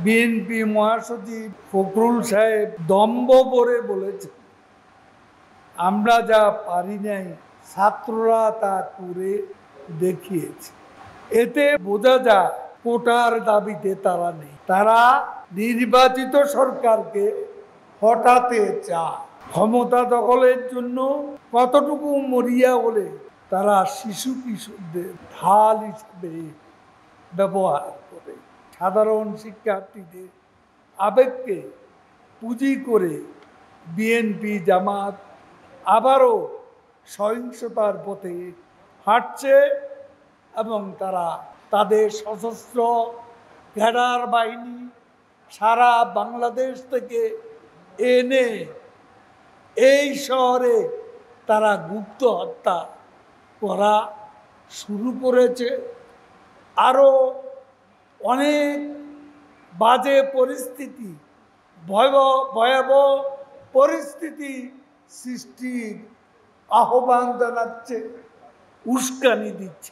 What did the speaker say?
BNP মহাসচিব ফখরুল সাহেব দম্ভ করে বলেছে, আমরা যা পারি নাই ছাত্ররা তা করে দেখিয়েছে। এতে বোঝা যায় কোটার দাবিতে তারা নেই, তারা নির্বাচিত সরকারকে হটাতে চায়। ক্ষমতা দখলের জন্য কতটুকু মরিয়া হলে তারা শিশু কিশোরদের ঢাল হিসেবে ব্যবহার করে, সাধারণ শিক্ষার্থীদের আবেগকে পুঁজি করে বিএনপি জামাত আবারও সহিংসতার পথে হাঁটছে এবং তারা তাদের সশস্ত্র ক্যাডার বাহিনী সারা বাংলাদেশ থেকে এনে এই শহরে তারা গুপ্ত হত্যা করা শুরু করেছে। আরও অনেক বাজে পরিস্থিতি, ভয়াবহ পরিস্থিতি সৃষ্টির আহ্বান জানাচ্ছে, উস্কানি দিচ্ছে।